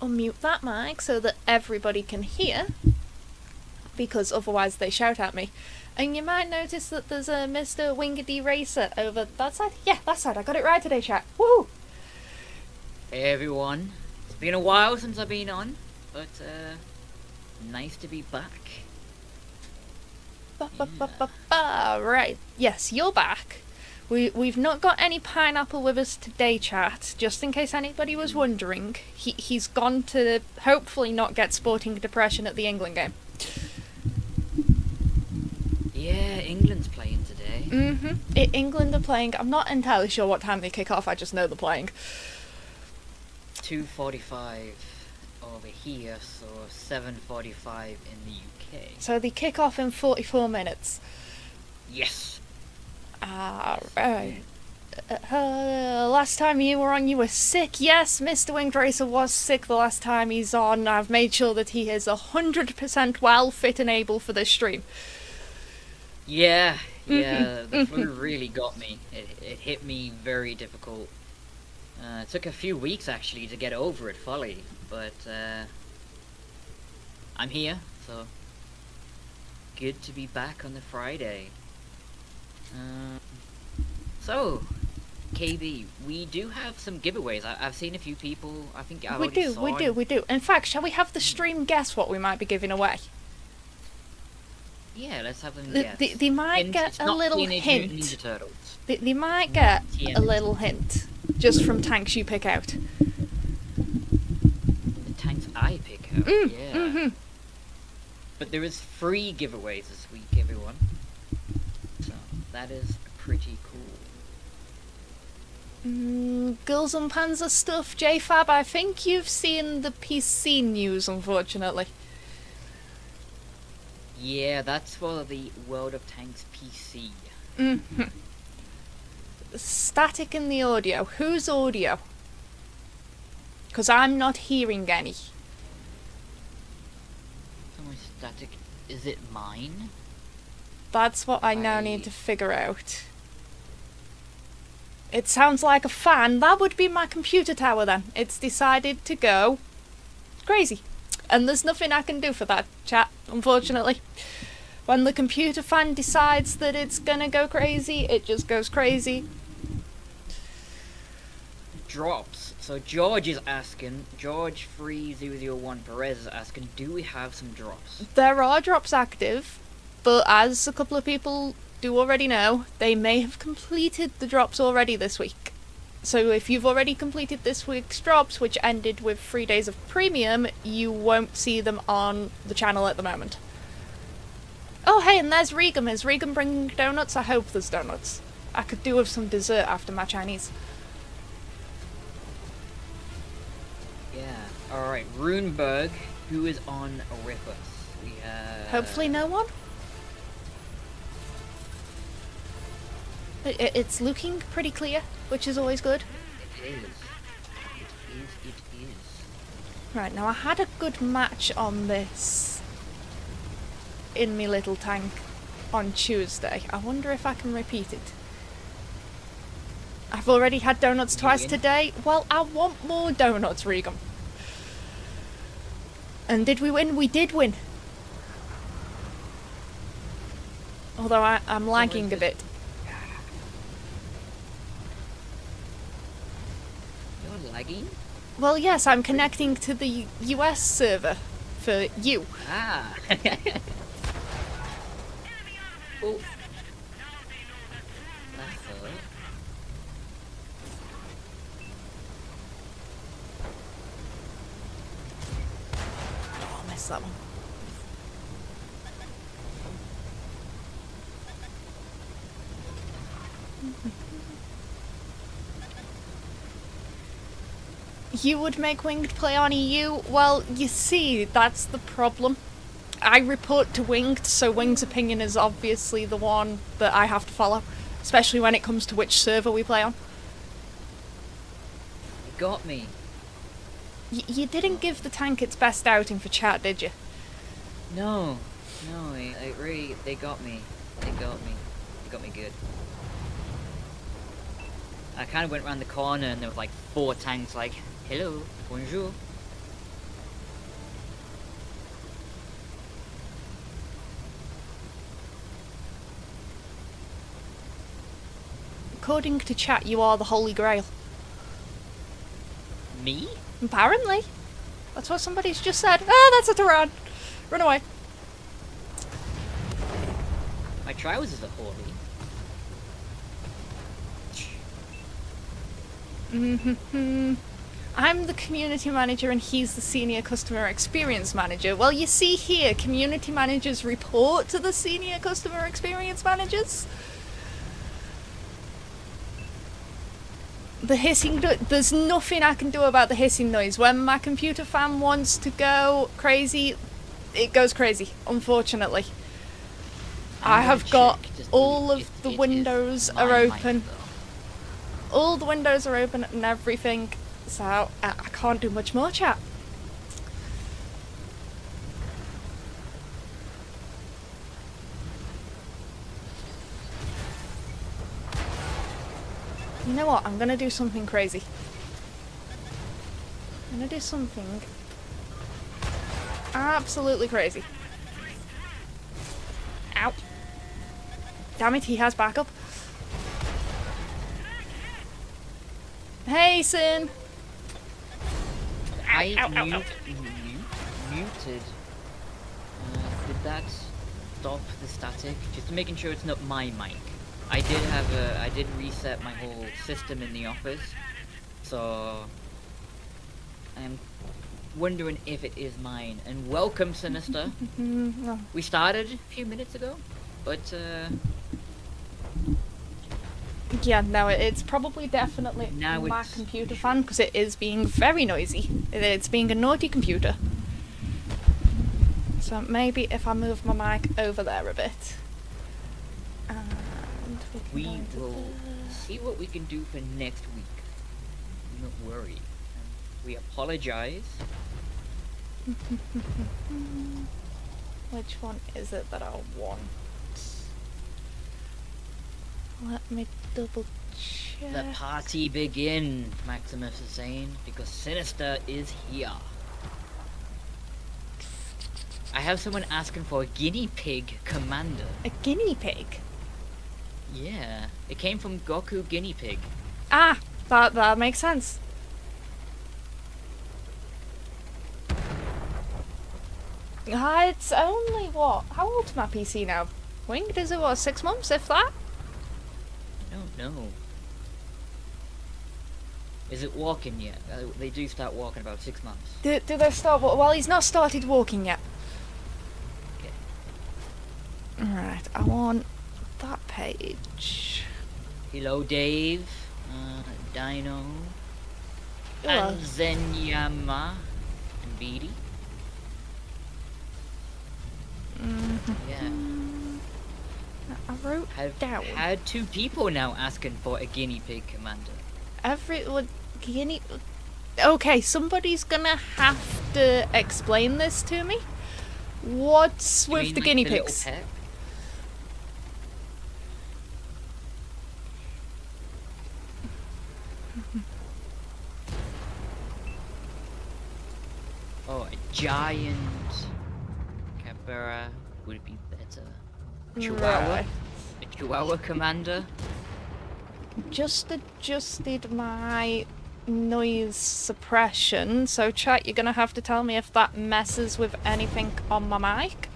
unmute that mic so that everybody can hear, because otherwise they shout at me. And you might notice that there's a Mr. Wingedy Racer over that side. Yeah, that side. I got it right today, chat. Woohoo! Hey everyone. It's been a while since I've been on, but nice to be back. Right. Yes, you're back. We've not got any pineapple with us today, chat. Just in case anybody was wondering, he's gone to hopefully not get sporting depression at the England game. Yeah, England's playing today. England are playing. I'm not entirely sure what time they kick off. I just know they're playing. 2:45 over here, so 7:45 in the UK. So they kick off in 44 minutes. Yes. Right. Last time you were on, you were sick. Yes, Mr. Winged Racer was sick the last time he's on. I've made sure that he is 100% well, fit and able for this stream. Yeah, the flu really got me. It hit me very difficult. It took a few weeks actually to get over it fully, but I'm here, so good to be back on the Friday. So, KB, we do have some giveaways. I've seen a few people. I think I We do. In fact, shall we have the stream guess what we might be giving away? Yeah, let's have them guess. They might get a little hint. Ninja Turtles. They might get a little hint just from tanks you pick out. The tanks I pick out. Yeah. But there is free giveaways this week, everyone. So that is pretty cool. Girls and Panzer stuff, JFab. I think you've seen the PC news, unfortunately. Yeah, that's for the World of Tanks PC. Static in the audio. Whose audio? Because I'm not hearing any. So my static. Is it mine? That's what I now need to figure out. It sounds like a fan. That would be my computer tower then. It's decided to go crazy. And there's nothing I can do for that, chat, unfortunately. When the computer fan decides that it's gonna go crazy, it just goes crazy. Drops. So George is asking, George3001 Perez is asking, do we have some drops? There are drops active, but as a couple of people do already know, they may have completed the drops already this week. So if you've already completed this week's drops, which ended with 3 days of premium, you won't see them on the channel at the moment. Oh hey, and there's Regum. Is Regum bringing donuts? I hope there's donuts. I could do with some dessert after my Chinese. Yeah. Alright, Runeberg, who is on with us? We have... Hopefully no one? It's looking pretty clear, which is always good. It is. Right, now I had a good match on this in me little tank on Tuesday. I wonder if I can repeat it. I've already had donuts twice today. Well, I want more donuts, Regum. And did we win? We did win. Although I'm lagging a bit. You're lagging? Well, yes, I'm connecting to the US server for you. Ah. Oh. That's all. Oh, I missed that one. You would make Winged play on EU? Well, you see, that's the problem. I report to Winged, so Winged's opinion is obviously the one that I have to follow, especially when it comes to which server we play on. You got me. You didn't give the tank its best outing for chat, did you? No, it really, they got me. They got me good. I kind of went around the corner and there was like 4 tanks like, hello, bonjour. according to chat, you are the Holy Grail. Me? Apparently. That's what somebody's just said. Ah, that's a Tyran! Run away. My trousers are holy. I'm the community manager and he's the senior customer experience manager. Well, you see here, community managers report to the senior customer experience managers. The hissing, there's nothing I can do about the hissing noise. When my computer fan wants to go crazy, it goes crazy, unfortunately. I have got all of the windows are open. All the windows are open and everything, so I can't do much more, chat. You know what? I'm gonna do something crazy. I'm gonna do something absolutely crazy. Ow. Damn it, he has backup. Hey, Sin! I ow. muted. Did that stop the static? Just making sure it's not my mic. I did reset my whole system in the office, so I'm wondering if it is mine. And welcome, Sinister. No. We started a few minutes ago, but Yeah, no, it's probably definitely Now my it's- computer fan because it is being very noisy. It's being a naughty computer. So maybe if I move my mic over there a bit. And we can go into will see what we can do for next week. Do not worry. We apologize. Which one is it that I want? Let me double check. The party begin, Maximus is saying, because Sinister is here. I have someone asking for a guinea pig commander. A guinea pig? Yeah, it came from Goku Guinea Pig. Ah, that makes sense. It's only what? How old's my PC now? Winged, is it what, 6 months, if that? I don't know. Is it walking yet? They do start walking about 6 months. Do they start? Well, he's not started walking yet. Okay. Right, I want that page. Hello, Dave. Dino. Hello. And Zenyama. And Beatty. Yeah. I wrote I've down. had 2 people now asking for a guinea pig commander. Guinea. Okay, somebody's gonna have to explain this to me. What's You with mean, the like, guinea little pigs? pet? Oh, a giant capybara would be better. Chihuahua? Right. A Chihuahua commander? Just adjusted my noise suppression, so chat, you're gonna have to tell me if that messes with anything on my mic.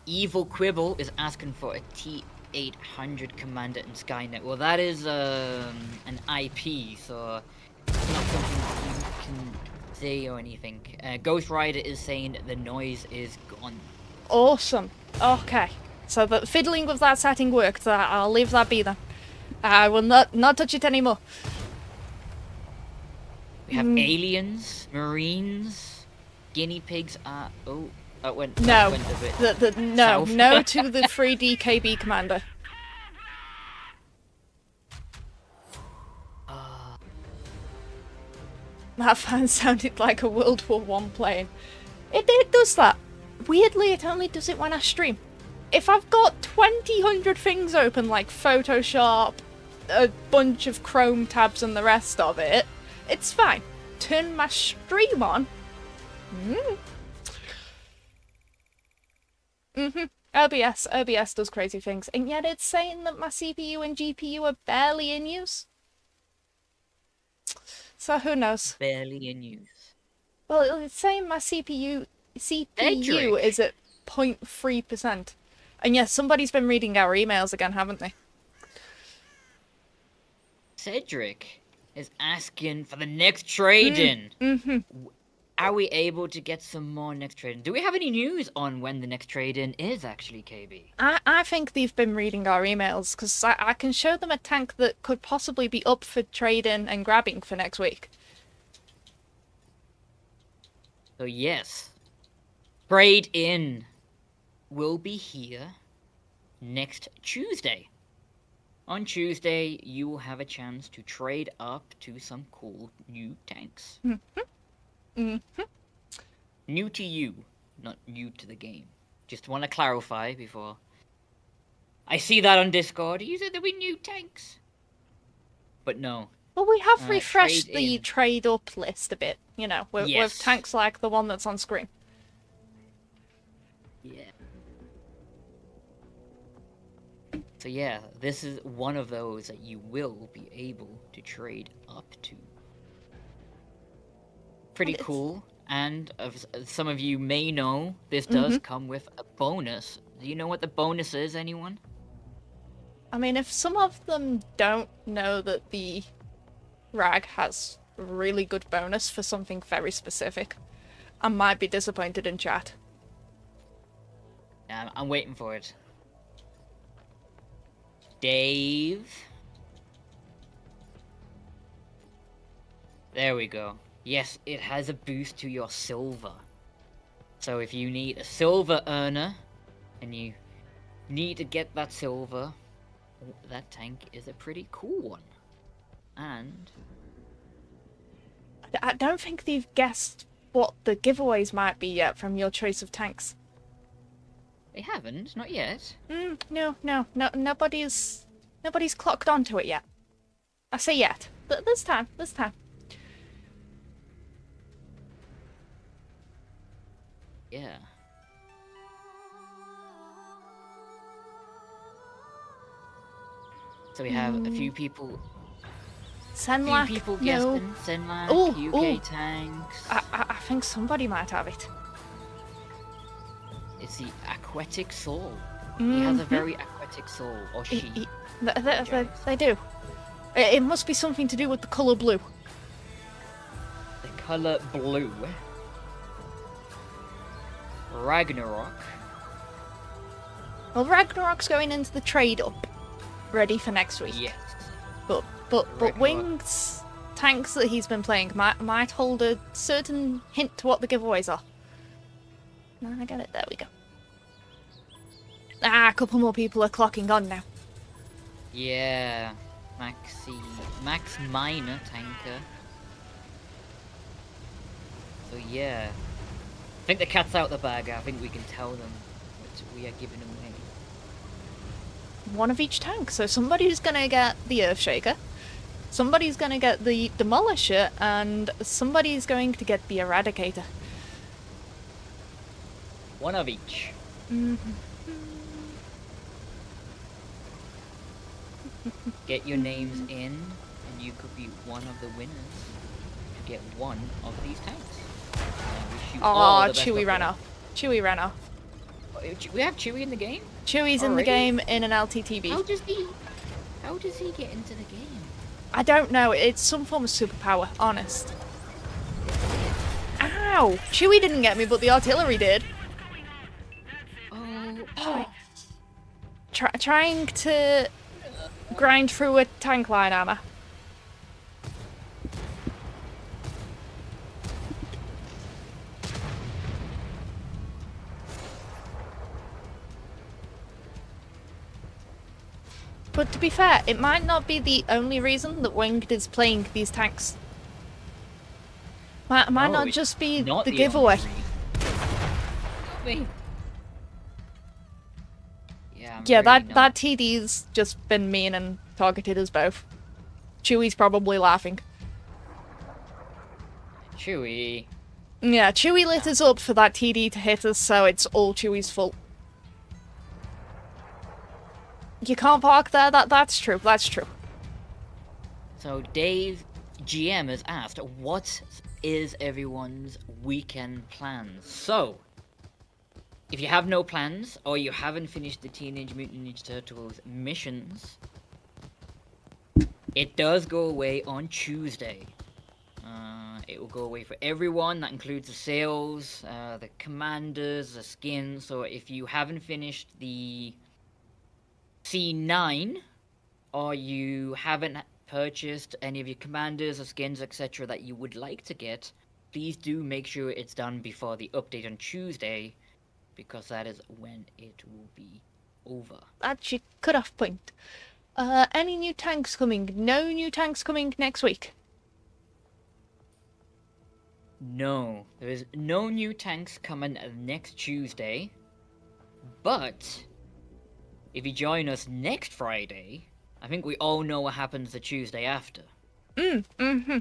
Evil Quibble is asking for a T-800 commander in Skynet. Well, that is an IP, so it's not something you can say or anything. Ghost Rider is saying the noise is gone. Awesome. Okay. So the fiddling with that setting worked. I'll leave that be then. I will not touch it anymore. We have aliens, marines, guinea pigs are... Oh, that went a No. bit No. south. No to the 3D KB commander. That fan sounded like a World War I plane. It does that. Weirdly, it only does it when I stream. If I've got 100 things open, like Photoshop, a bunch of Chrome tabs and the rest of it, it's fine. Turn my stream on. OBS does crazy things, and yet it's saying that my CPU and GPU are barely in use. So who knows? Barely in use. Well, it's saying my CPU Cedric. is at 0.3%. And yes, somebody's been reading our emails again, haven't they? Cedric is asking for the next trade-in. Are we able to get some more next trade-in? Do we have any news on when the next trade-in is actually, KB? I think they've been reading our emails, because I can show them a tank that could possibly be up for trade-in and grabbing for next week. So yes, trade-in will be here next Tuesday. On Tuesday, you will have a chance to trade up to some cool new tanks. New to you, not new to the game. Just want to clarify before. I see that on Discord. You said there were new tanks. But no. Well, we have refreshed the trade-in. trade-up list a bit, you know, with Yes. tanks like the one that's on screen. Yeah. So yeah, this is one of those that you will be able to trade up to. Pretty it's- cool. And as some of you may know, this does come with a bonus. Do you know what the bonus is, anyone? I mean, if some of them don't know that the rag has really good bonus for something very specific, I might be disappointed in chat. I'm waiting for it. Dave. There we go. Yes, it has a boost to your silver. So if you need a silver earner, and you need to get that silver, that tank is a pretty cool one. And I don't think they've guessed what the giveaways might be yet from your choice of tanks. they haven't, not yet. No, nobody's clocked onto it yet. I say yet, but this time. Yeah. So we have a few people Senlac, no. guessing. Senlac, Ooh, UK ooh. tanks. I think somebody might have it. It's the aquatic soul. He has a very aquatic soul, or she. They do. It must be something to do with the colour blue. The color blue. Ragnarok. Well, Ragnarok's going into the trade up, ready for next week. Yes. But Ragnarok. Wing's tanks that he's been playing might hold a certain hint to what the giveaways are. No, I get it. There we go. A couple more people are clocking on now. Yeah. Max Minor tanker. So yeah. I think the cat's out the bag. I think we can tell them what we are giving away. One of each tank. So somebody's gonna get the Earthshaker, somebody's gonna get the Demolisher, and somebody's going to get the Eradicator. One of each. Get your names in, and you could be one of the winners to get one of these tanks. And I wish you all Oh, the best Chewie of ran luck. off. Chewie ran off. We have Chewie in the game? Chewie's in the Already? game in an LTTB. How does he get into the game? I don't know. It's some form of superpower. Honest. Ow! Chewie didn't get me, but the artillery did. Oh. Trying to grind through a tank line armor. But to be fair, it might not be the only reason that Winged is playing these tanks. Might No, not it's just be not the the giveaway. only reason. Yeah, I'm Yeah, really that not- TD's just been mean and targeted us both. Chewie's probably laughing. Chewie. Yeah, Chewie lit us up for that TD to hit us, so it's all Chewie's fault. You can't park there. That's true. That's true. So Dave, GM, has asked, what is everyone's weekend plans? So, if you have no plans, or you haven't finished the Teenage Mutant Ninja Turtles missions, it does go away on Tuesday. It will go away for everyone. That includes the sales, the commanders, the skins. So if you haven't finished the C9, or you haven't purchased any of your commanders or skins, etc., that you would like to get, please do make sure it's done before the update on Tuesday, because that is when it will be over. That's your cut-off point. Any new tanks coming? No new tanks coming next week. No, there is no new tanks coming next Tuesday, but if you join us next Friday, I think we all know what happens the Tuesday after. Mm-hmm.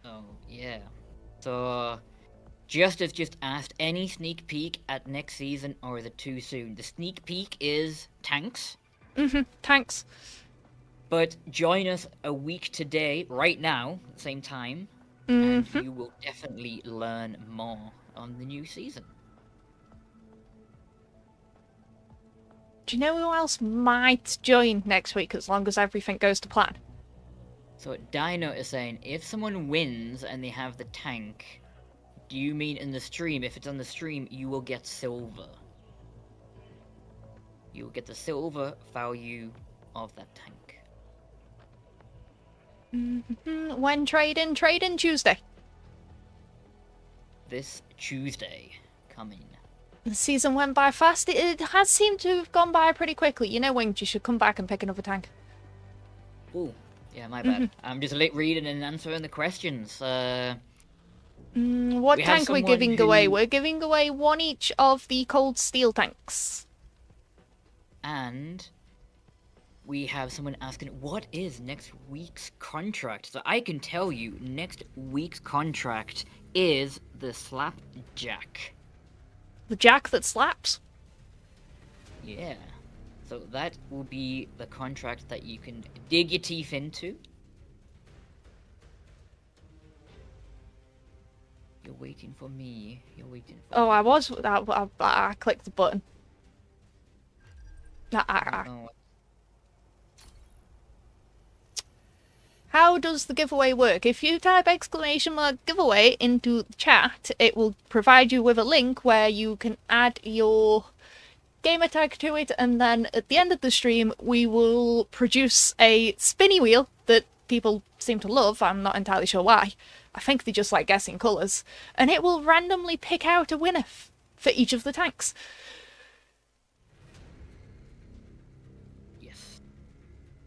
Oh, yeah. So, Justice just asked, any sneak peek at next season, or is it too soon? The sneak peek is tanks. Tanks. But join us a week today, right now, at the same time, and you will definitely learn more on the new season. Do you know who else might join next week as long as everything goes to plan? So Dino is saying, if someone wins and they have the tank, do you mean in the stream? If it's on the stream, you will get silver. You will get the silver value of that tank. When trading? Trading Tuesday. This Tuesday coming. The season went by fast. It has seemed to have gone by pretty quickly. You know, Winged, you should come back and pick another tank. Oh, yeah, my bad. I'm just reading and answering the questions. What tank are we giving away? We're giving away one each of the cold steel tanks. And we have someone asking, what is next week's contract? So I can tell you, next week's contract is the Slapjack. The jack that slaps? Yeah. So that will be the contract that you can dig your teeth into. You're waiting for me. You're waiting for me. Oh, I was. I clicked the button. Oh, How does the giveaway work? If you type !giveaway into the chat, it will provide you with a link where you can add your gamer tag to it, and then at the end of the stream we will produce a spinny wheel that people seem to love. I'm not entirely sure why. I think they just like guessing colours, and it will randomly pick out a winner for each of the tanks.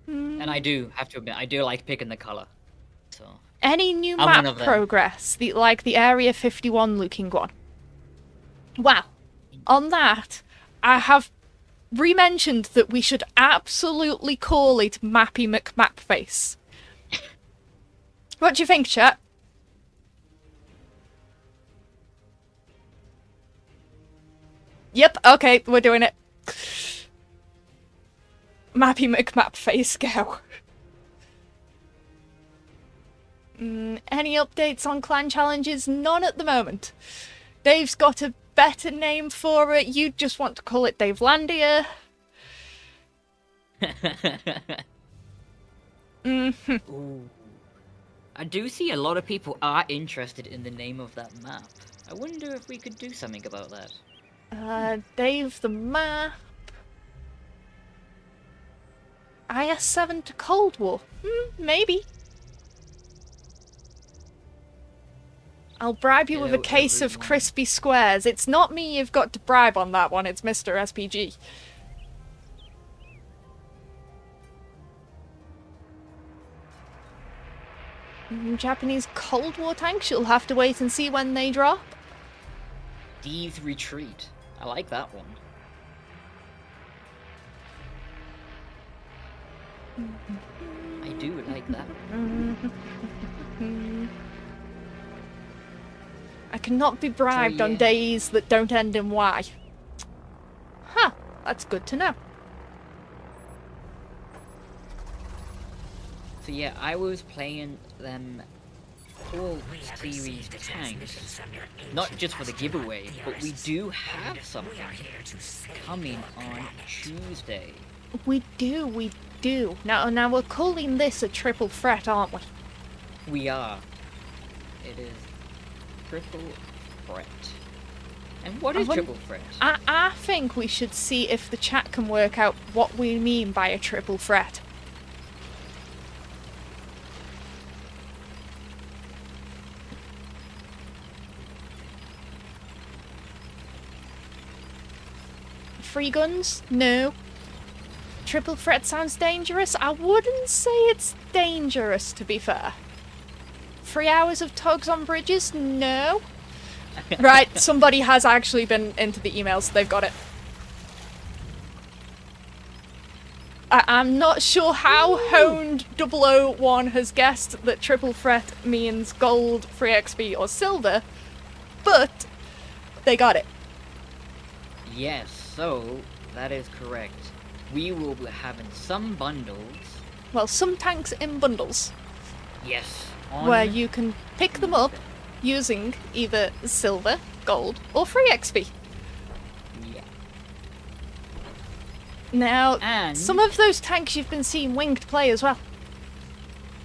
And I do have to admit, I do like picking the colour. So any new map progress, like the Area 51 looking one. Well, on that, I have re-mentioned that we should absolutely call it Mappy McMapface. What do you think, chat? Yep, okay, we're doing it. Mappy McMapface, go. Any updates on clan challenges? None at the moment. Dave's got a better name for it. You just want to call it Davelandia. Ooh. I do see a lot of people are interested in the name of that map. I wonder if we could do something about that. Dave the map. IS-7 to Cold War. Maybe. I'll bribe you with a case of crispy squares. It's not me you've got to bribe on that one, it's Mr. SPG. Japanese Cold War tanks, you'll have to wait and see when they drop. Thieves Retreat. I like that one. I do like that. I cannot be bribed on days that don't end in Y. Huh, that's good to know. So yeah, I was playing them whole series tanks, not just for the giveaway, but we do have something coming on Tuesday. We do. Now we're calling this a triple threat, aren't we? We are. It is triple threat. And what is triple threat? I think we should see if the chat can work out what we mean by a triple threat. Free guns? No. Triple threat sounds dangerous? I wouldn't say it's dangerous, to be fair. 3 hours of tugs on bridges? No. Right, somebody has actually been into the emails. They've got it. I'm not sure how Honed 001 has guessed that triple threat means gold, free XP, or silver, but they got it. Yes, so that is correct. We will be having some bundles. Well, some tanks in bundles. Yes. Where you can pick them up using either silver, gold, or free XP. Yeah. Now, And some of those tanks you've been seeing Winged play as well.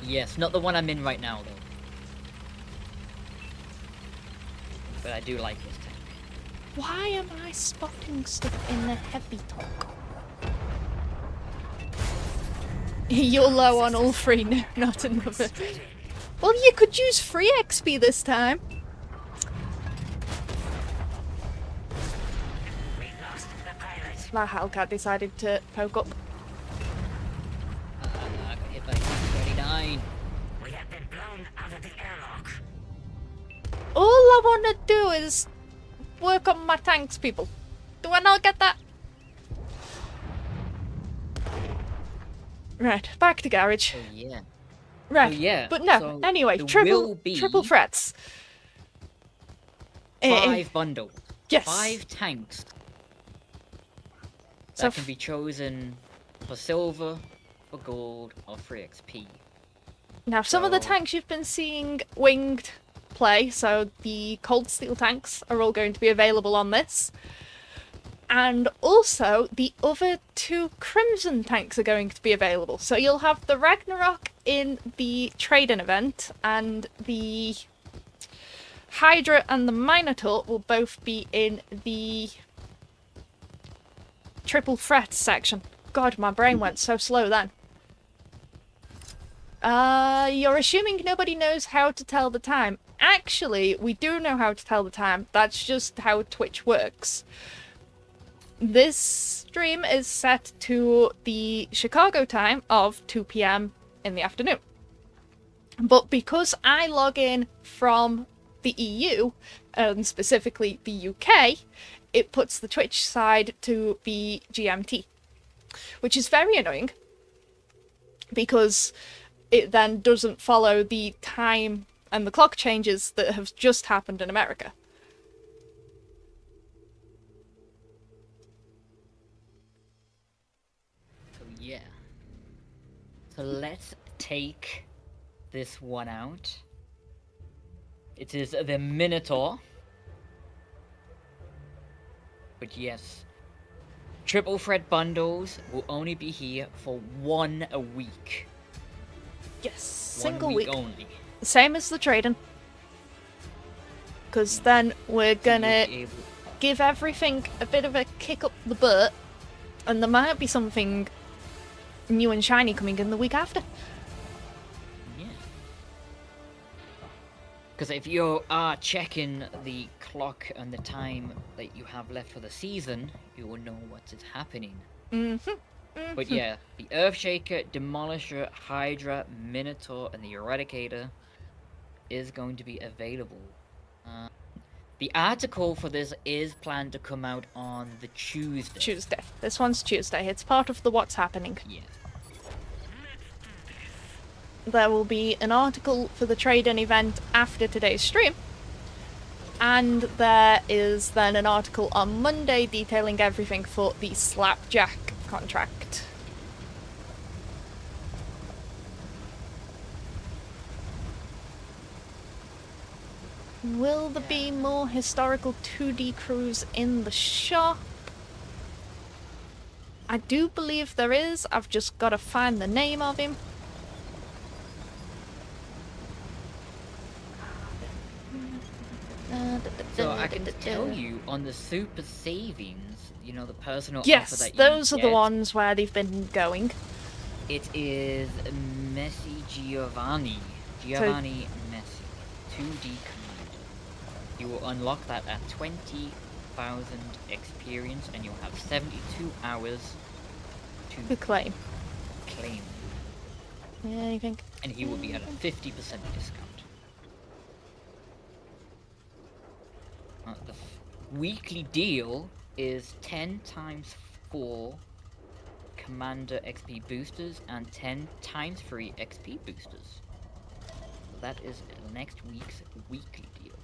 yes, not the one I'm in right now, though. But I do like this tank. Why am I spotting stuff in the heavy talk? You're low on all three, no, not another. Well, you could use free XP this time. La Hellcat decided to poke up. I got hit by 39. We have been blown out of the airlock. All I want to do is work on my tanks, people. Do I not get that? Right, back to garage. Oh yeah. Right, Oh, yeah, but no, so anyway, there triple will be threats. 5 bundles. Yes. 5 tanks. So That can be chosen for silver, for gold, or for XP. Now, some of the So- tanks you've been seeing Winged play, so the Cold Steel tanks are all going to be available on this. And also, the other 2 Crimson tanks are going to be available. So you'll have the Ragnarok in the Trade-in event, and the Hydra and the Minotaur will both be in the Triple Threat section. God, my brain went so slow then. You're assuming nobody knows how to tell the time. Actually, we do know how to tell the time. That's just how Twitch works. This stream is set to the Chicago time of 2 PM in the afternoon. But because I log in from the EU, and specifically the UK, it puts the Twitch side to be GMT. Which is very annoying, because it then doesn't follow the time and the clock changes that have just happened in America. So yeah. So let's take this one out. It is the Minotaur. But yes, triple threat bundles will only be here for 1 a week. Yes, 1 single week. only. Same as the trading. Because then we're gonna You'll be able- give everything a bit of a kick up the butt, and there might be something new and shiny coming in the week after. Yeah. Because if you are checking the clock and the time that you have left for the season, you will know what is happening. But yeah, the Earthshaker, Demolisher, Hydra, Minotaur, and the Eradicator is going to be available. The article for this is planned to come out on the Tuesday. Tuesday. This one's Tuesday. It's part of the What's Happening. Yes. There will be an article for the trade-in event after today's stream. And there is then an article on Monday detailing everything for the Slapjack contract. Will there be more historical 2D crews in the shop? I do believe there is. I've just got to find the name of him. So I can tell you on the super savings, you know, the personal offer Yes, that you those are the get, ones where they've been going. it is Messi Giovanni. Giovanni Messi. 2D commander. You will unlock that at 20,000 experience and you'll have 72 hours to claim. claim. Yeah, you think? And he will be at a 50% discount. The weekly deal is 10 times 4 Commander XP boosters and 10 times 3 XP boosters. So that is next week's weekly deal.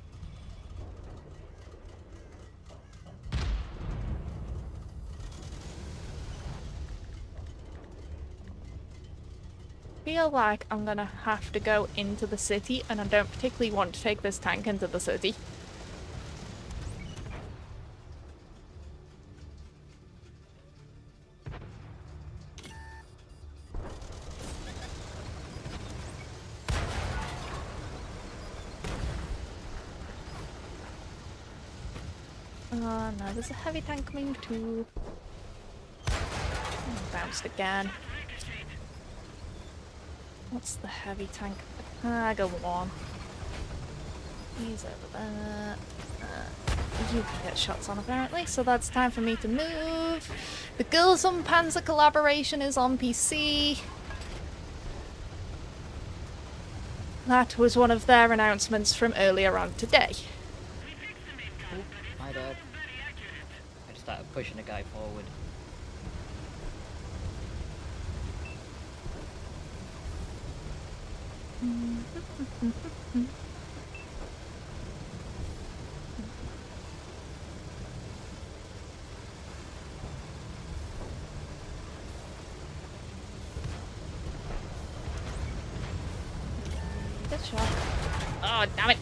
Feel like I'm gonna have to go into the city, and I don't particularly want to take this tank into the city. No, there's a heavy tank coming too. Bounced again. What's the heavy tank? Go on. He's over there. You can get shots on apparently, so that's time for me to move. The Girls on Panzer collaboration is on PC. That was one of their announcements from earlier on today. My bad. I just started pushing the guy forward. Good shot. Oh, damn it!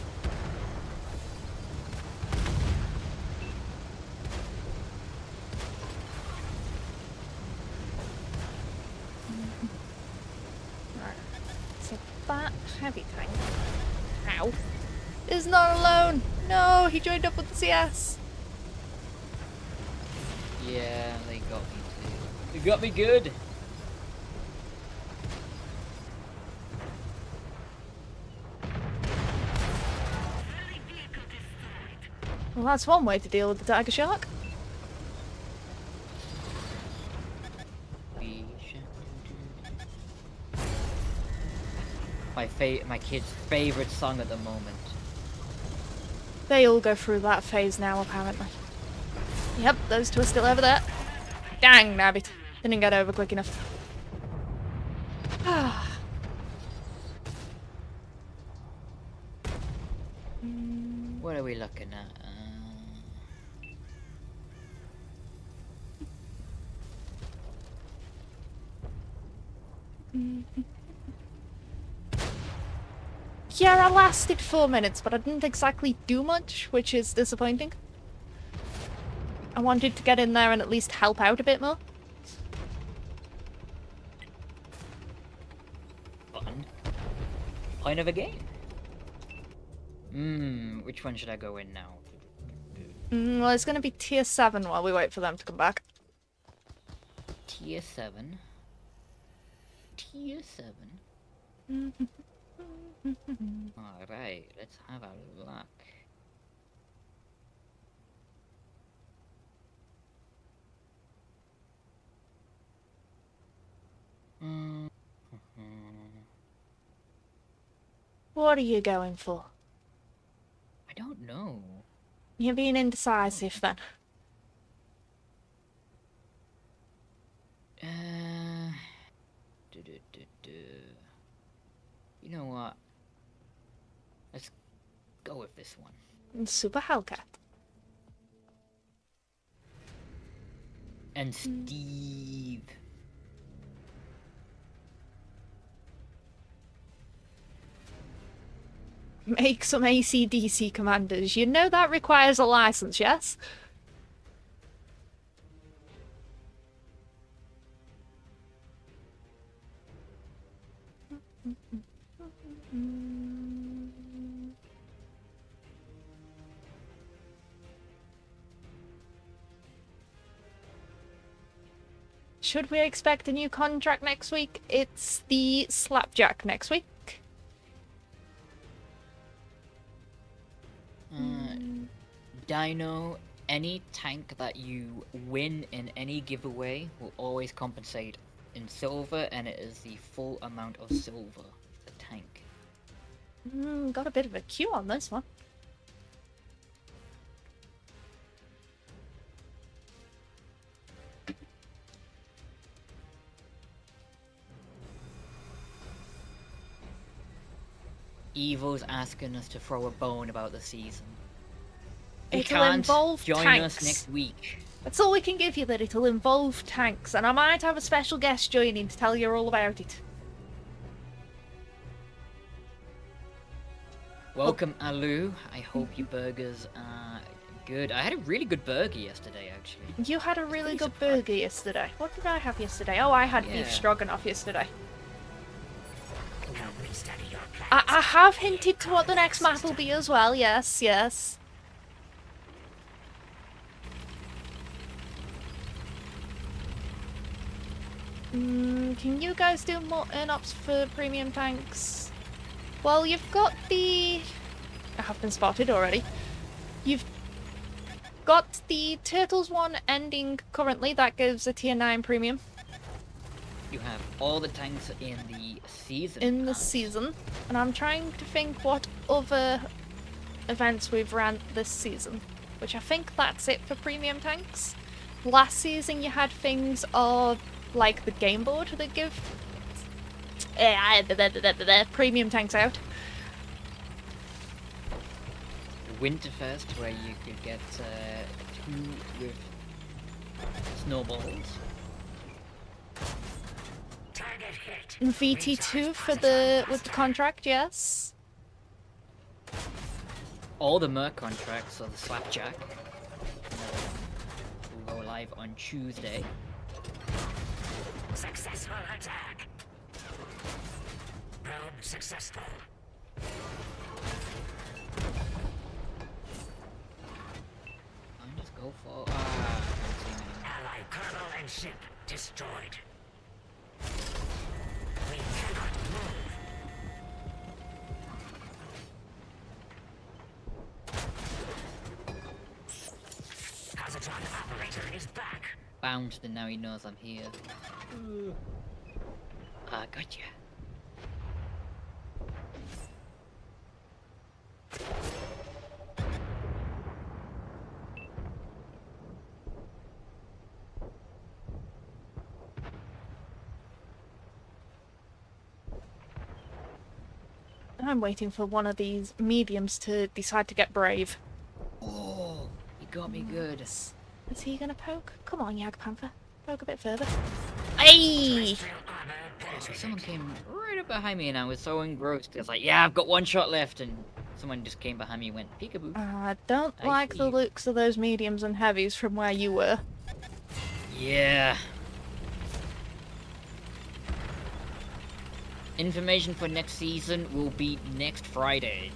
Right. So that heavy tank, ow, is not alone. No, he joined up with the CS. Yeah, they got me too. They got me good. Well, that's one way to deal with the tiger shark. My kid's favorite song at the moment. They all go through that phase now, apparently. Yep, those two are still over there. Dang, nabbit. Didn't get over quick enough. What are we looking at? Yeah, I lasted 4 minutes, but I didn't exactly do much, which is disappointing. I wanted to get in there and at least help out a bit more. Fun. Point of a game. Which one should I go in now? Well, it's going to be tier 7 while we wait for them to come back. Tier 7. Tier 7. Alright, let's have a look. What are you going for? I don't know. You're being indecisive then. You know what? Let's go with this one. Super Hellcat. And Steve. make some AC/DC commanders. You know that requires a license, yes? Should we expect a new contract next week? It's the Slapjack next week. Dino, any tank that you win in any giveaway will always compensate in silver, and it is the full amount of silver. The tank. Got a bit of a queue on this one. Evil's asking us to throw a bone about the season. He It'll can't involve join tanks. us next week. That's all we can give you, that it'll involve tanks, and I might have a special guest joining to tell you all about it. Welcome, Alu. I hope your burgers are good. I had a really good burger yesterday, actually. You had a really good burger yesterday. What did I have yesterday? Oh, I had beef Yeah. stroganoff yesterday. Help me study your I have hinted to what the next map will be as well, yes, yes. Can you guys do more earn-ups for premium tanks? Well, you've got the... I have been spotted already. You've got the Turtles one ending currently. That gives a tier 9 premium You have all the tanks in the season. in the pass. season. And I'm trying to think what other events we've ran this season. Which I think that's it for premium tanks. Last season you had things of like the game board that give premium tanks out. Winterfest, where you could get 2 with snowballs. target hit. And VT2 for the with the contract, yes. All the Merc contracts are the Slapjack. Will go live on Tuesday. Successful attack. Probe successful. I'll just go for. I can't see him anymore. Allied colonel and ship destroyed. We cannot move. Positron operator is back. Bounced, and now he knows I'm here. Gotcha. I'm waiting for one of these mediums to decide to get brave. Oh, he got me good. Is he gonna poke? Come on, Jagdpanther. Poke a bit further. Hey! Terrestrial armor penetrated. Someone came right up behind me, and I was so engrossed. I was like, "Yeah, I've got 1 shot left," and someone just came behind me and went peekaboo. I don't I like see the you. looks of those mediums and heavies from where you were. Yeah. Information for next season will be next Friday.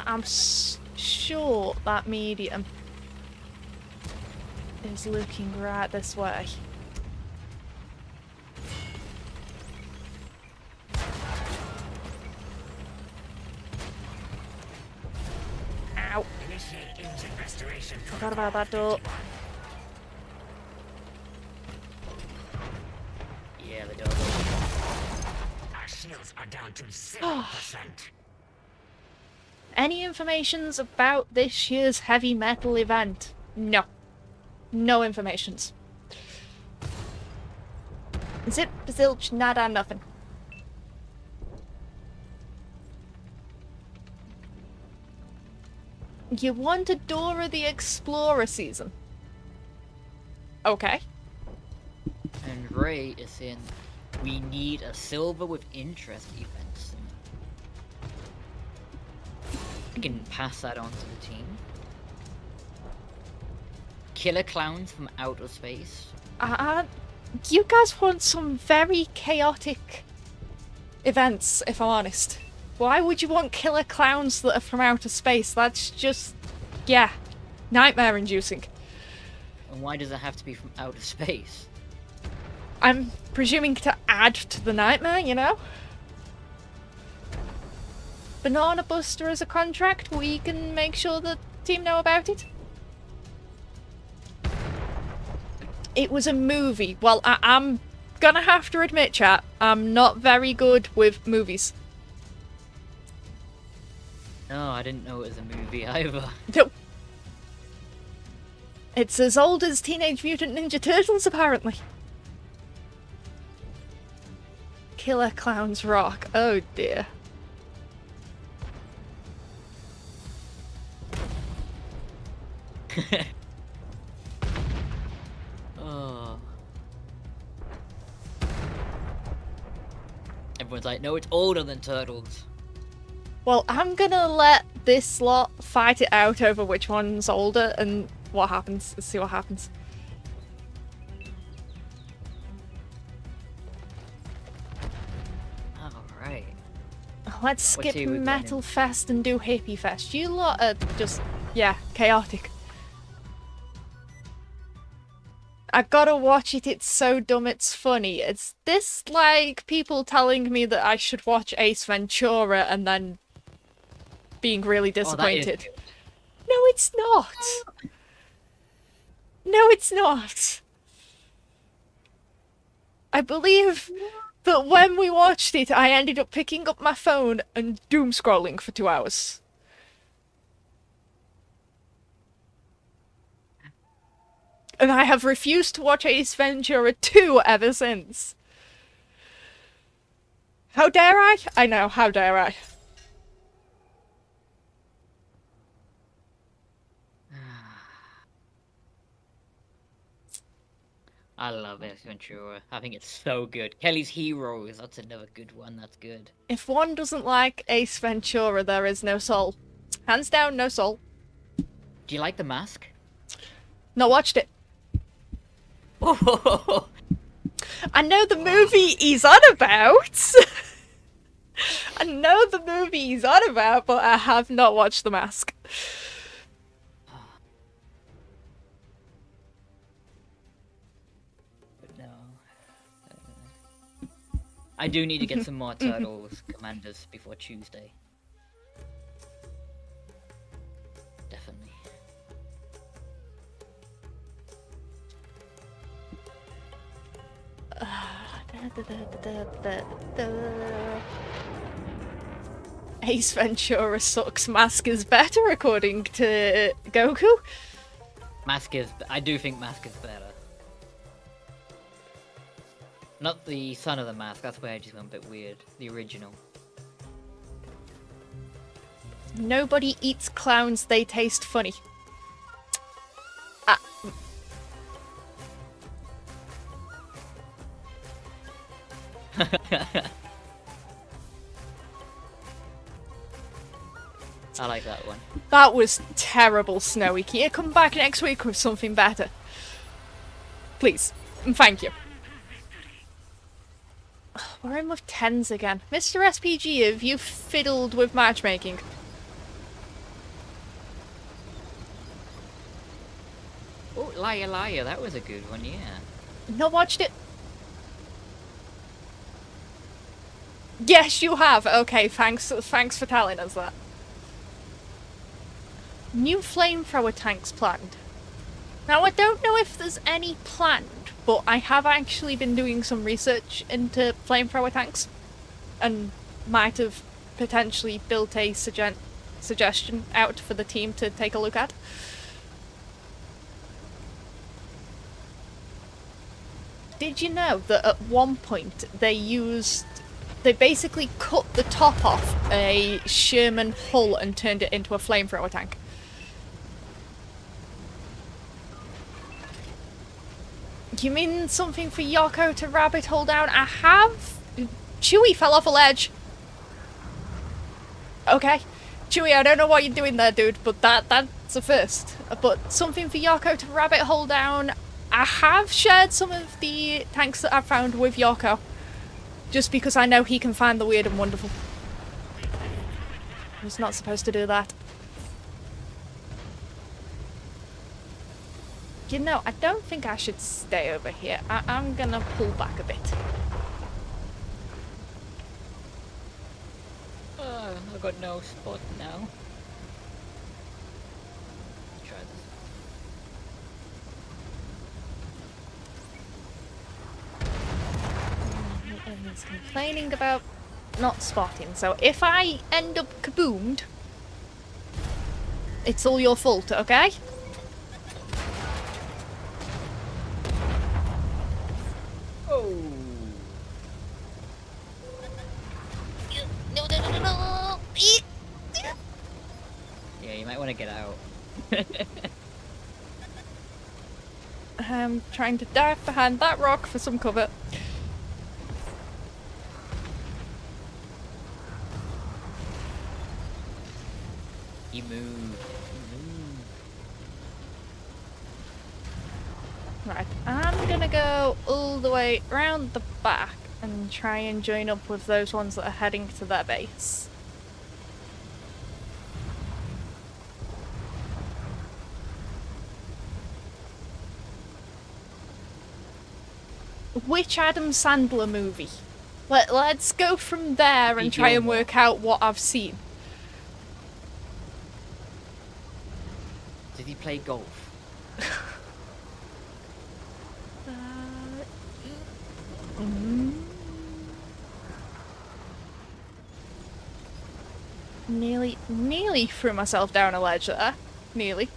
I'm sure that medium is looking right this way. Ow. Initiate engine restoration. Forgot about that door. Yeah, the dog. Our shields are down to 0%. Any informations about this year's heavy metal event? No. No informations. Zip, zilch, nada, nothing. You want a Dora the Explorer season? Okay. Gray is saying we need a silver with interest events. I can pass that on to the team. Killer clowns from outer space. You guys want some very chaotic events, if I'm honest. Why would you want killer clowns that are from outer space? That's just, yeah, nightmare-inducing. And why does it have to be from outer space? I'm presuming to add to the nightmare, you know? Banana Buster as a contract, we can make sure the team know about it. It was a movie. Well, I'm gonna have to admit, chat, I'm not very good with movies. No, I didn't know it was a movie either. No. It's as old as Teenage Mutant Ninja Turtles, apparently. Killer Clowns rock. Oh dear. Oh. Everyone's like, no, it's older than Turtles. Well, I'm gonna let this lot fight it out over which one's older and what happens. Let's see what happens. Alright. Let's skip tier we going Metal in? Fest and do Hippie Fest. You lot are just, yeah, chaotic. I gotta watch it, it's so dumb it's funny. It's this like people telling me that I should watch Ace Ventura and then being really disappointed. No, it's not. No, it's not. I believe that when we watched it, I ended up picking up my phone and doom scrolling for 2 hours. And I have refused to watch Ace Ventura 2 ever since. How dare I? I know, how dare I? I love Ace Ventura. I think it's so good. Kelly's Heroes, that's another good one. That's good. If one doesn't like Ace Ventura, there is no soul. Hands down, no soul. Do you like The Mask? Not watched it. Oh, I know the movie he's on about. I know the movie he's on about, but I have not watched The Mask. no. I do need to get some more Turtles Commanders before Tuesday. Definitely. Ace Ventura sucks. Mask is better, according to Goku. Mask is... I do think Mask is better. Not the Son of the Mask, that's where I just went a bit weird. The original. Nobody eats clowns, they taste funny. Ah. I like that one. That was terrible, Snowy. Can you come back next week with something better? Please. And thank you. We're in with 10s again. Mr. SPG, have you fiddled with matchmaking? Oh, Liar Liar, that was a good one, yeah. Not watched it? Yes, you have. Okay, thanks for telling us that. New flamethrower tanks planned. Now, I don't know if there's any planned, but I have actually been doing some research into flamethrower tanks and might have potentially built a suggestion out for the team to take a look at. Did you know that at one point they basically cut the top off a Sherman hull and turned it into a flamethrower tank? You mean something for Yoko to rabbit hole down? I have. Chewie fell off a ledge. Okay. Chewie, I don't know what you're doing there, dude, but that's a first. But something for Yoko to rabbit hole down. I have shared some of the tanks that I've found with Yoko. Just because I know he can find the weird and wonderful. I was not supposed to do that. You know, I don't think I should stay over here. I'm gonna pull back a bit. I've got no spot now. Try this. And he's complaining about not spotting, so if I end up kaboomed, it's all your fault, okay? Oh! No. Yeah, you might want to get out. I'm trying to dive behind that rock for some cover. He moved. Right, I'm gonna go all the way around the back and try and join up with those ones that are heading to their base. Which Adam Sandler movie? Let's go from there and try and work out what I've seen. Did he play golf? Nearly threw myself down a ledge there. Nearly.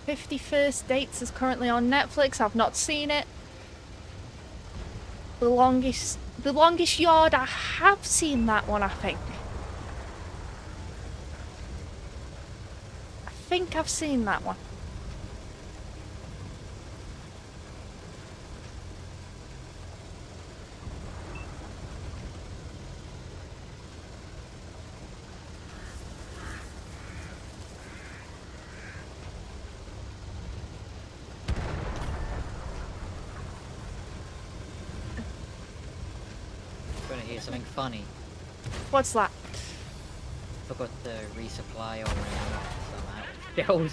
"51st Dates" is currently on Netflix. I've not seen it. The longest yard, I have seen that one, I think. I think I've seen that one. Gonna hear something funny. What's that? Forgot the resupply already. So I'm out of shells.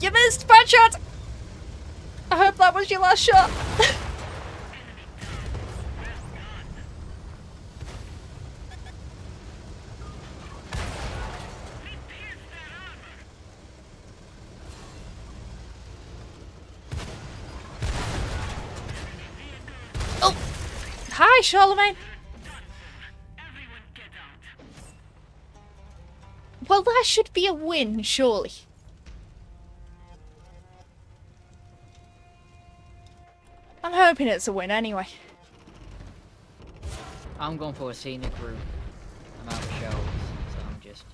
You missed, bad shot! I hope that was your last shot. Oh! Hi, Charlemagne! Well, that should be a win, surely. I'm hoping it's a win anyway. I'm going for a scenic route. I'm out of shells, so I'm just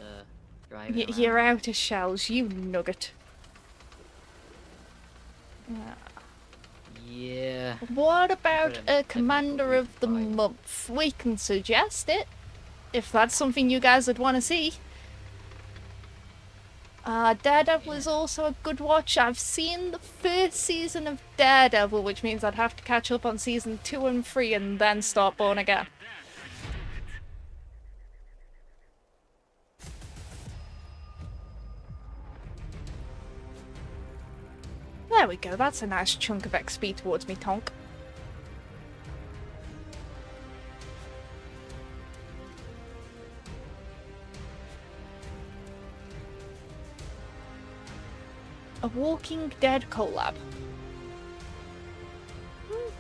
driving around. You're out of shells, you nugget. Yeah. What about Couldn't a commander technically of the buy it. month? We can suggest it, if that's something you guys would want to see. Daredevil is also a good watch. I've seen the first season of Daredevil, which means I'd have to catch up on season 2 and 3 and then start Born Again. There we go, that's a nice chunk of XP towards me, Tonk. A Walking Dead collab.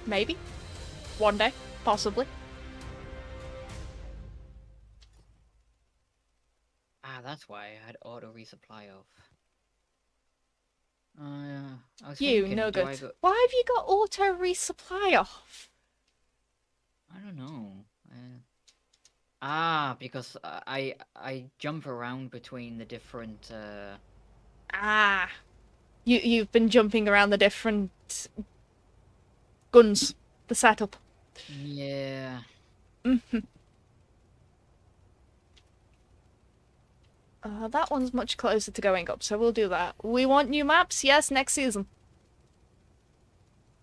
Maybe. One day. Possibly. Ah, that's why I had auto resupply off. I was You, thinking, no do I good. go... Why have you got auto resupply off? I don't know. Because I jump around between the different Ah. You've been jumping around the different guns, the setup. yeah. That one's much closer to going up, so we'll do that. We want new maps? Yes, next season.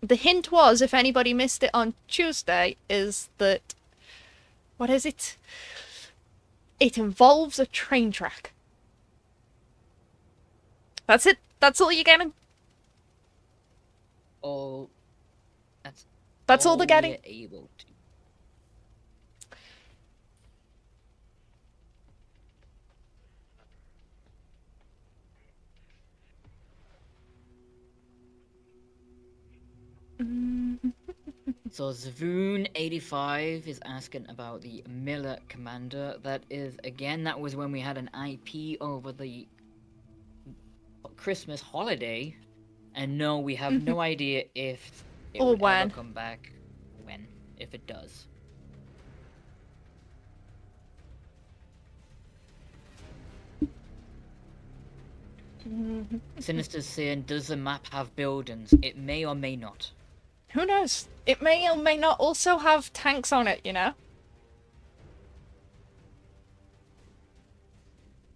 The hint was, if anybody missed it on Tuesday, is that... What is it? It involves a train track. That's it. That's all you're getting. All That's all they're getting. we're able to. So Zvoon85 is asking about the Miller Commander. That was when we had an IP over the Christmas holiday. And no, we have no idea if it Or would when. ever come back. When, if it does. Sinister's saying, does the map have buildings? It may or may not. Who knows? It may or may not also have tanks on it, you know?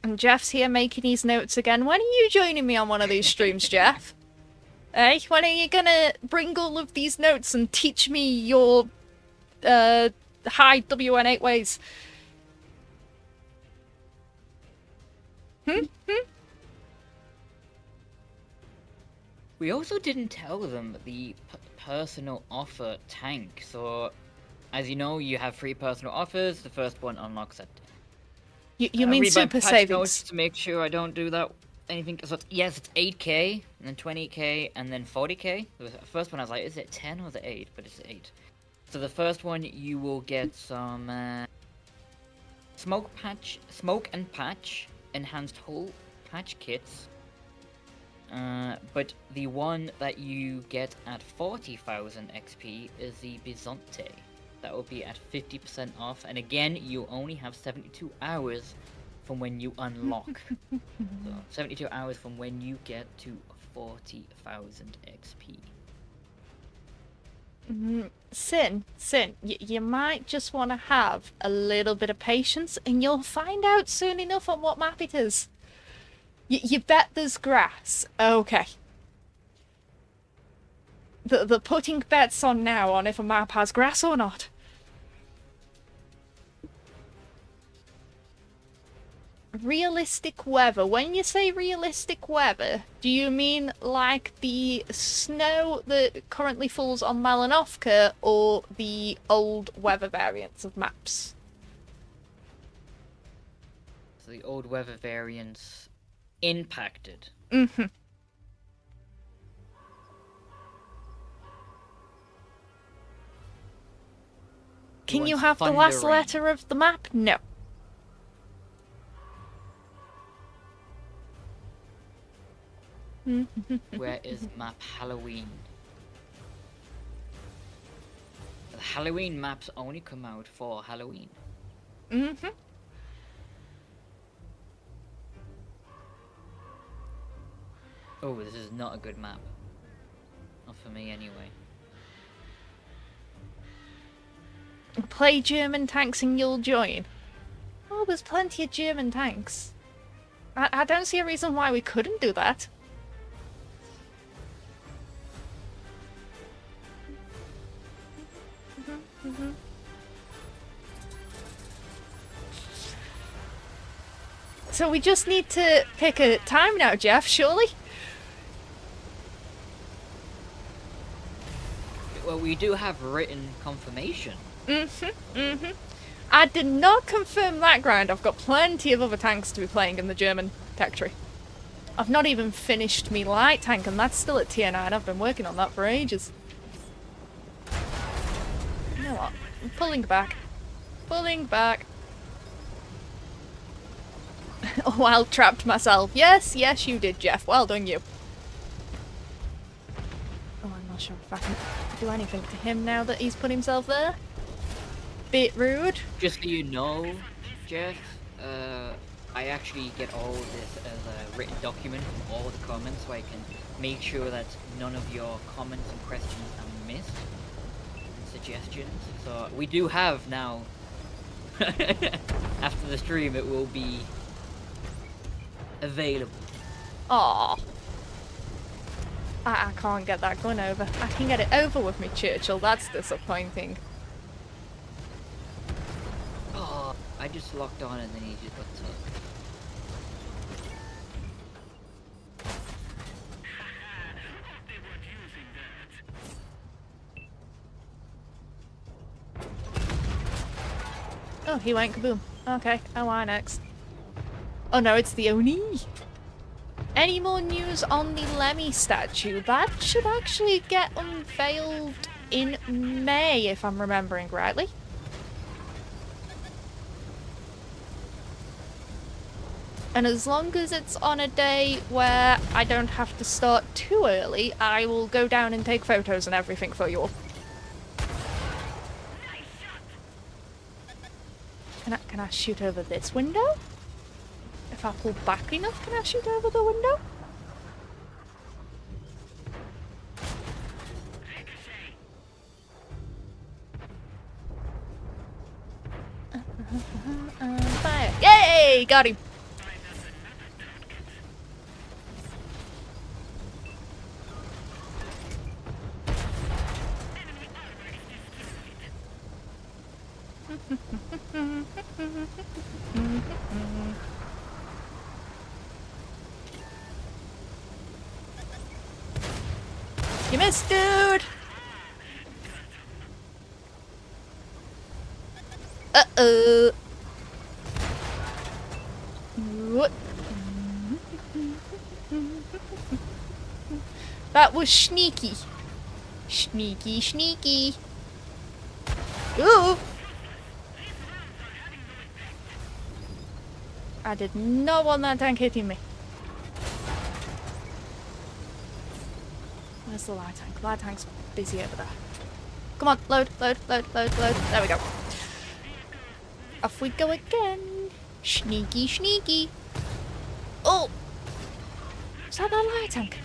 And Jeff's here making his notes again. When are you joining me on one of these streams, Jeff? Eh? When are you gonna bring all of these notes and teach me your, high WN8 ways? We also didn't tell them the personal offer tank. So, as you know, you have 3 personal offers. The first one unlocks it. You mean read my super patch savings? notes to make sure I don't do that. Anything. So yes, it's 8k, and then 20k, and then 40k. The first one I was like, is it 10 or is it 8? But it's 8. So the first one you will get some smoke and patch enhanced hull patch kits. But the one that you get at 40,000 XP is the Bizante. That will be at 50% off, and again, you only have 72 hours from when you unlock. So 72 hours from when you get to 40,000 XP. Sin, you might just want to have a little bit of patience, and you'll find out soon enough on what map it is. You bet there's grass. Okay. The putting bets on now on if a map has grass or not. Realistic weather. When you say realistic weather, do you mean like the snow that currently falls on Malinovka or the old weather variants of maps? So the old weather variants impacted. Mm-hmm. Can you have the last thundering. letter of the map? No. Where is map Halloween? The Halloween maps only come out for Halloween. Mm-hmm. Oh, this is not a good map. Not for me, anyway. Play German tanks and you'll join. Oh, there's plenty of German tanks. I don't see a reason why we couldn't do that. So we just need to pick a time now, Jeff, surely? Well, we do have written confirmation. I did not confirm that ground. I've got plenty of other tanks to be playing in the German tech tree. I've not even finished me light tank, and that's still at tier 9. I've been working on that for ages. You know what? I'm pulling back. Pulling back. While trapped myself. Yes, you did, Jeff. Well done, you. If I can do anything to him now that he's put himself there. Bit rude. Just so you know, Jeff, I actually get all of this as a written document from all the comments, so I can make sure that none of your comments and questions are missed. And suggestions. So we do have now. After the stream, it will be available. Aww. I can't get that gun over. I can get it over with me, Churchill. That's disappointing. Oh, I just locked on and then he just got took. Oh, he went kaboom. Okay, oh, I next. Oh no, it's the Oni. Any more news on the Lemmy statue? That should actually get unveiled in May, if I'm remembering rightly. And as long as it's on a day where I don't have to start too early, I will go down and take photos and everything for you all. Can I shoot over this window? If I pull back enough, can I shoot over the window? Fire! Yay! Got him! You missed, dude! Uh-oh. What? That was sneaky. Sneaky, sneaky. Ooh! I did not want that tank hitting me. Where's the light tank? Light tank's busy over there. Come on, load, load, load, load, load. There we go. Off we go again. Sneaky, sneaky. Oh! Is that light tank?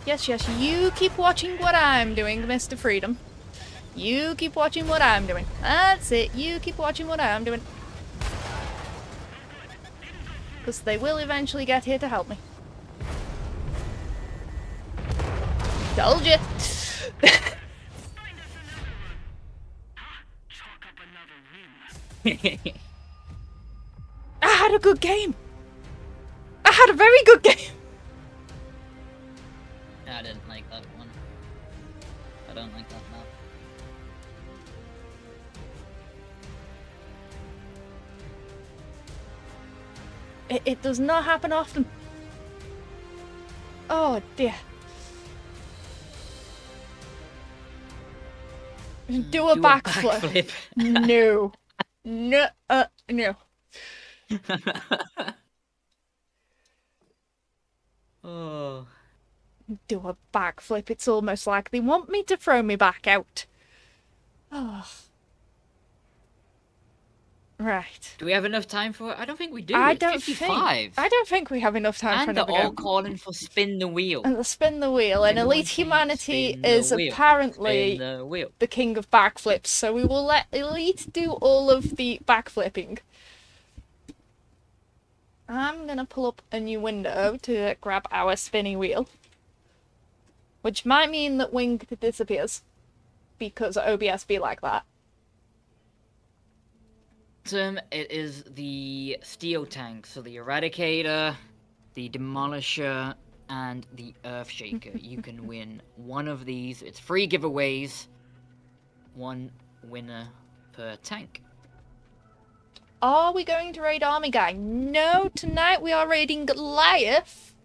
Yes, yes, you keep watching what I'm doing, Mr. Freedom. You keep watching what I'm doing. That's it, you keep watching what I'm doing. Because they will eventually get here to help me. Told you. I had a good game. I had a very good game. I didn't like that one. I don't like that map. It does not happen often. Oh dear. Do a backflip. No. No. No. Oh. Do a backflip. It's almost like they want me to throw me back out. Oh. Right. Do we have enough time for it? I don't think we do. I It's don't 55. I don't think we have enough time for And they're another all go. calling for spin the wheel. And the spin the wheel. And Everyone's Elite saying Humanity spin the is wheel. apparently Spin the wheel. the king of backflips, so we will let Elite do all of the backflipping. I'm gonna pull up a new window to grab our spinny wheel. Which might mean that Wing disappears. Because OBS be like that. It is the steel tank, so the Eradicator, the Demolisher, and the Earthshaker. You can win one of these. It's 3 giveaways. 1 winner per tank. Are we going to raid Army Guy? No, tonight we are raiding Goliath.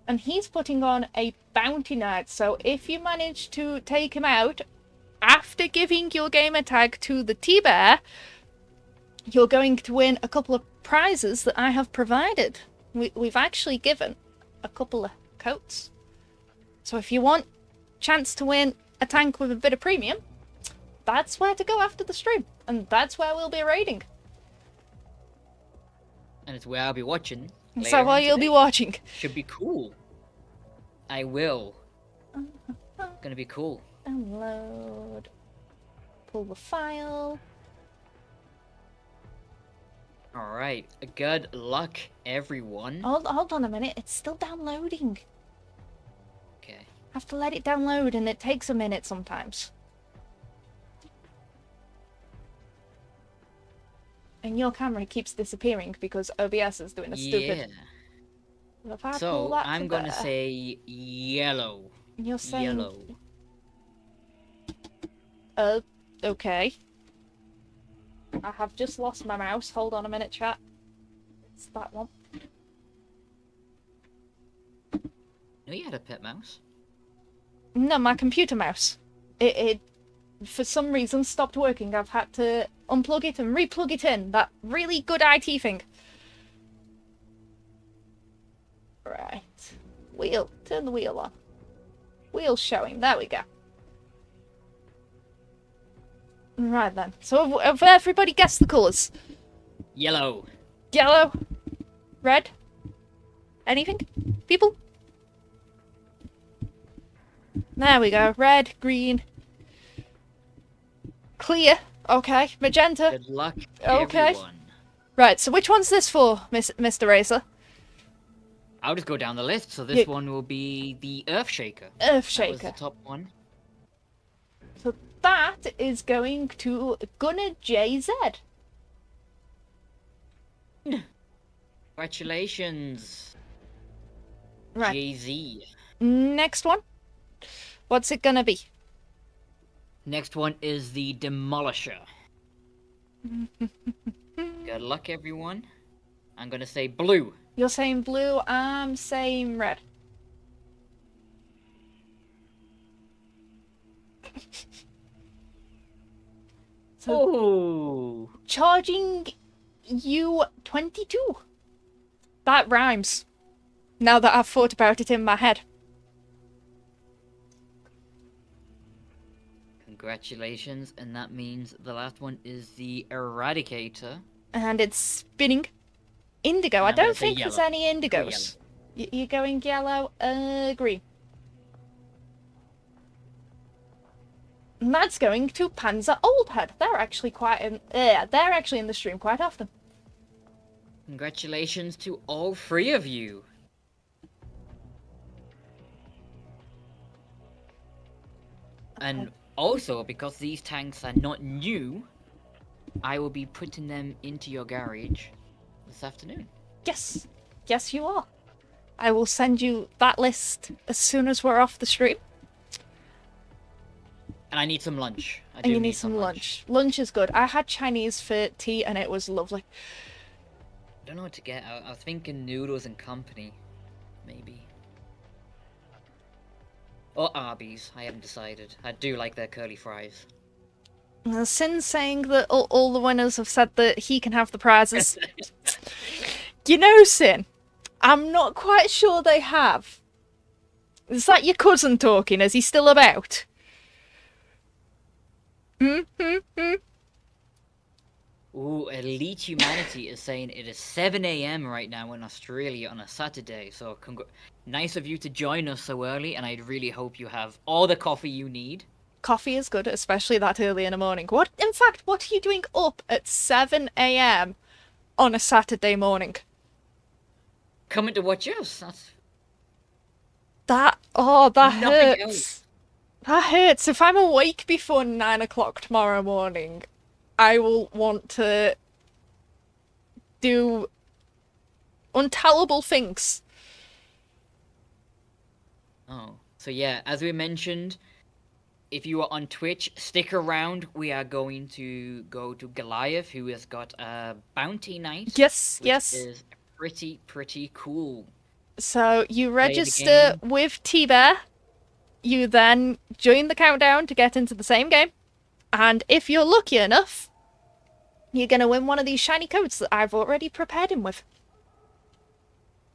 And he's putting on a bounty night. So if you manage to take him out after giving your gamer tag to the T-Bear, you're going to win a couple of prizes that I have provided. We've actually given a couple of coats. So if you want a chance to win a tank with a bit of premium, that's where to go after the stream. And that's where we'll be raiding. And it's where I'll be watching. So while you'll be watching. Should be cool. I will. Gonna be cool. Download. Pull the file. Alright. Good luck, everyone. Hold on a minute. It's still downloading. Okay. Have to let it download, and it takes a minute sometimes. And your camera keeps disappearing because OBS is doing a stupid... Yeah. If I pull So, that I'm to gonna there, say yellow. You're saying... Yellow. Okay. I have just lost my mouse. Hold on a minute, chat. It's that one. No, you had a pet mouse. No, my computer mouse. It for some reason stopped working. I've had to unplug it and replug it in. That really good IT thing. Right. Wheel. Turn the wheel on. Wheel showing. There we go. Right then. So have everybody guessed the colours? Yellow. Yellow? Red? Anything? People? There we go. Red, green. Clear. Okay. Magenta. Good luck, Okay. everyone. Right, so which one's this for, Mr. Racer? I'll just go down the list. So this one will be the Earthshaker. That was Earthshaker. the top one. So that is going to Gunner JZ. Congratulations, Right. Jay-Z. Next one. What's it gonna be? Next one is the Demolisher. Good luck, everyone. I'm gonna say blue. You're saying blue, I'm saying red. So, Oh, charging you 22. That rhymes. Now that I've thought about it in my head. congratulations, and that means the last one is the Eradicator. And it's spinning. Indigo. I I'm gonna don't say think there's yellow. any Go indigos. You're going yellow, green. And that's going to Panzer Oldhead. They're actually quite in. They're actually in the stream quite often. Congratulations to all three of you. And also, because these tanks are not new, I will be putting them into your garage this afternoon. Yes, yes, you are. I will send you that list as soon as we're off the stream. And I need some lunch. I And do you need some lunch. Lunch is good. I had Chinese for tea and it was lovely. I don't know what to get. I was thinking noodles and company, maybe. Or Arby's. I haven't decided. I do like their curly fries. Sin's saying that all the winners have said that he can have the prizes. You know, Sin, I'm not quite sure they have. Is that your cousin talking? Is he still about? Ooh, Elite Humanity is saying it is 7 AM right now in Australia on a Saturday, so nice of you to join us so early, and I really hope you have all the coffee you need. Coffee is good, especially that early in the morning. In fact, what are you doing up at 7 AM on a Saturday morning? Coming to watch us, That Nothing hurts. else. That hurts. If I'm awake before 9 o'clock tomorrow morning, I will want to do untellable things. Oh, so yeah, as we mentioned, if you are on Twitch, stick around. We are going to go to Goliath, who has got a bounty night. Yes, which yes. is pretty cool. So you Play the register game. with T-Bear. You then join the countdown to get into the same game. And if you're lucky enough, you're going to win one of these shiny codes that I've already prepared him with.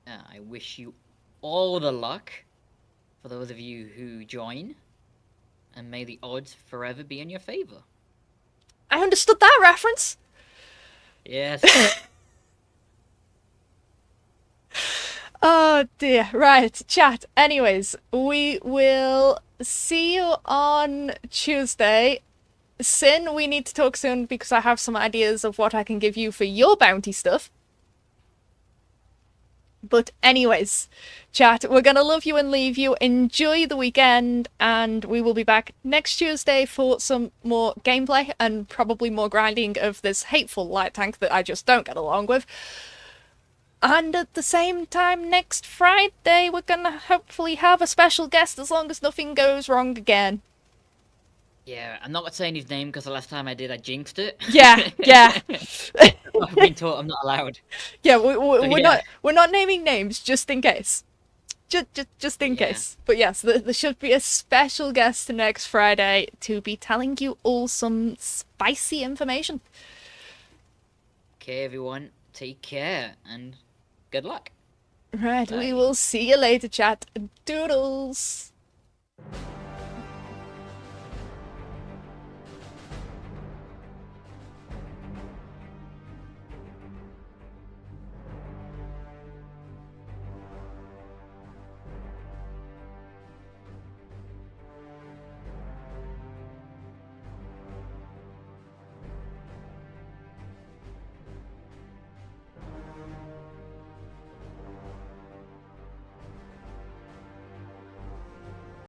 I wish you all the luck for those of you who join, and may the odds forever be in your favor. I understood that reference. Yes. Oh dear. Right, chat. Anyways, we will see you on Tuesday. Sin, we need to talk soon because I have some ideas of what I can give you for your bounty stuff. But anyways, chat, we're gonna love you and leave you. Enjoy the weekend, and we will be back next Tuesday for some more gameplay and probably more grinding of this hateful light tank that I just don't get along with. And at the same time, next Friday, we're gonna hopefully have a special guest as long as nothing goes wrong again. Yeah, I'm not gonna say his name because the last time I did, I jinxed it. Yeah, yeah. I've been told I'm not allowed. Yeah, we're yeah. not naming names just in case. Just in Yeah. case. But yes, there should be a special guest next Friday to be telling you all some spicy information. Okay, everyone, take care and good luck. Right, Bye. we will see you later, chat. Doodles.